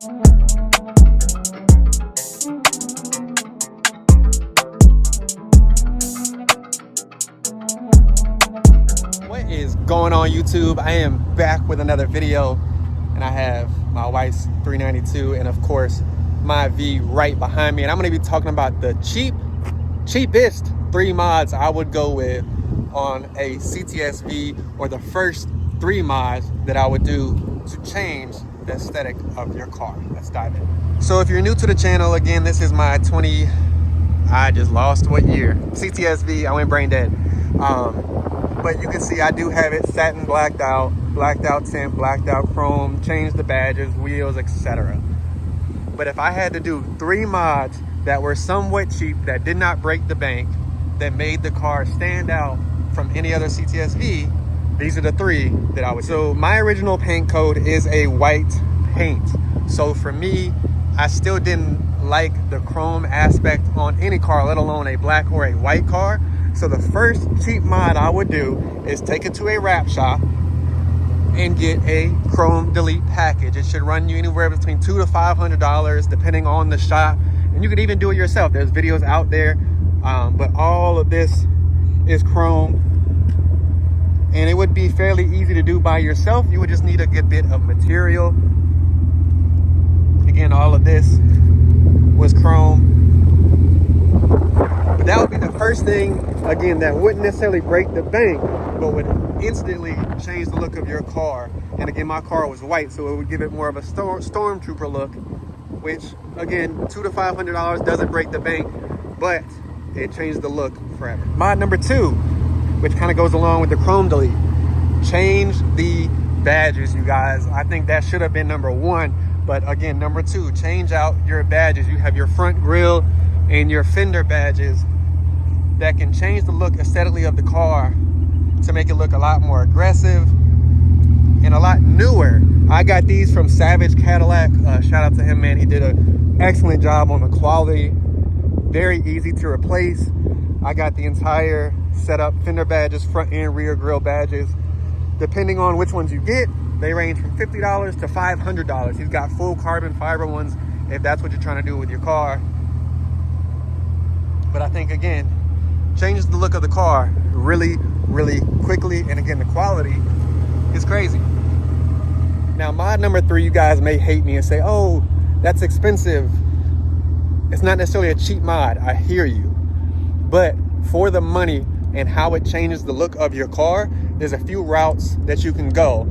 What is going on, YouTube? I am back with another video, and I have my wife's 392 and of course my V right behind me, and I'm going to be talking about the cheapest 3 mods I would go with on a CTS-V, or the first 3 mods that I would do to change the aesthetic of your car. Let's dive in. So if you're new to the channel, again, this is my I just lost what year, CTS-V. I went brain dead. But you can see I do have it satin blacked out tint, blacked out chrome, changed the badges, wheels, etc. But if I had to do 3 mods that were somewhat cheap, that did not break the bank, that made the car stand out from any other CTS-V, these are the 3 that I would do. So my original paint code is a white paint. So for me, I still didn't like the chrome aspect on any car, let alone a black or a white car. So the first cheap mod I would do is take it to a wrap shop and get a chrome delete package. It should run you anywhere between $200 to $500 depending on the shop, and you could even do it yourself. There's videos out there, but all of this is chrome, and it would be fairly easy to do by yourself. You would just need a good bit of material. Again, all of this was chrome. But that would be the first thing, again, that wouldn't necessarily break the bank, but would instantly change the look of your car. And again, my car was white, so it would give it more of a stormtrooper look, which again, $200 to $500 doesn't break the bank, but it changed the look forever. Mod number 2, which kind of goes along with the chrome delete, change the badges, you guys. I think that should have been number 1, but again, number 2, change out your badges. You have your front grille and your fender badges that can change the look aesthetically of the car to make it look a lot more aggressive and a lot newer. I got these from Savage CADILLAC. Shout out to him, man. He did an excellent job on the quality. Very easy to replace. I got the entire setup, fender badges, front and rear grille badges. Depending on which ones you get, they range from $50 to $500. He's got full carbon fiber ones if that's what you're trying to do with your car. But I think, again, changes the look of the car really quickly, and again, the quality is crazy. Now, mod number 3, you guys may hate me and say, oh, that's expensive. It's not necessarily a cheap mod. I hear you, but for the money and how it changes the look of your car, there's a few routes that you can go,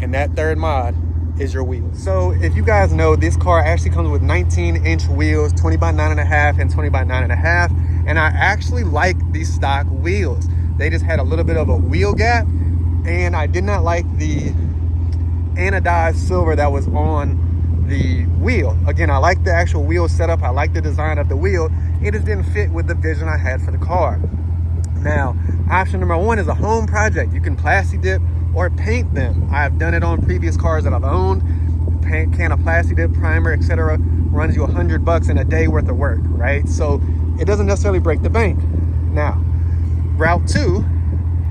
and that 3rd mod is your wheels. So if you guys know, this car actually comes with 19-inch wheels, 20 by 9.5 and 20 by 9.5, and I actually like these stock wheels. They just had a little bit of a wheel gap, and I did not like the anodized silver that was on the wheel. Again, I like the actual wheel setup, I like the design of the wheel. It just didn't fit with the vision I had for the car. Now, option number 1 is a home project. You can plasti dip or paint them. I've done it on previous cars that I've owned. Can of plasti dip, primer, etc. runs you $100 in a day worth of work, right? So it doesn't necessarily break the bank. Now, route 2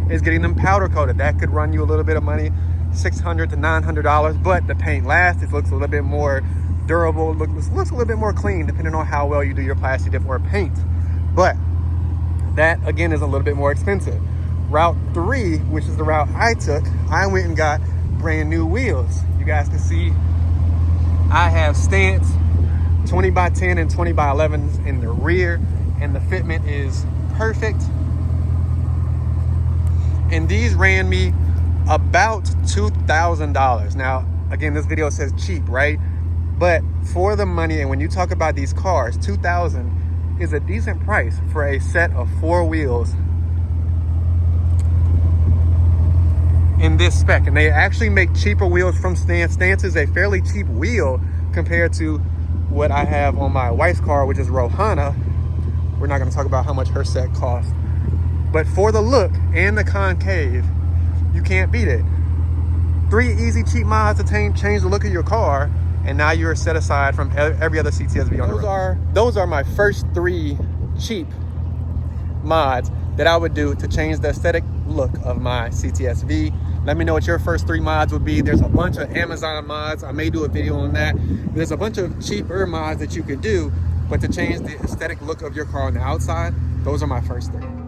is getting them powder coated. That could run you a little bit of money, $600 to $900, but the paint lasts. It looks a little bit more durable, looks a little bit more clean depending on how well you do your plasti dip or paint. But that, again, is a little bit more expensive. Route 3, which is the route I took, I went and got brand new wheels. You guys can see I have stance 20 by 10 and 20 by 11s in the rear, and the fitment is perfect. And these ran me about $2,000. Now, again, this video says cheap, right? But for the money, and when you talk about these cars, $2,000 is a decent price for a set of 4 wheels in this spec. And they actually make cheaper wheels from Stance. Stance is a fairly cheap wheel compared to what I have on my wife's car, which is Rohana. We're not going to talk about how much her set costs, but for the look and the concave, you can't beat it. 3 easy cheap mods to change the look of your car, and now you're set aside from every other CTS-V on the road. Those are my first 3 cheap mods that I would do to change the aesthetic look of my CTS-V. Let me know what your first 3 mods would be. There's a bunch of Amazon mods. I may do a video on that. There's a bunch of cheaper mods that you could do, but to change the aesthetic look of your car on the outside, those are my first 3.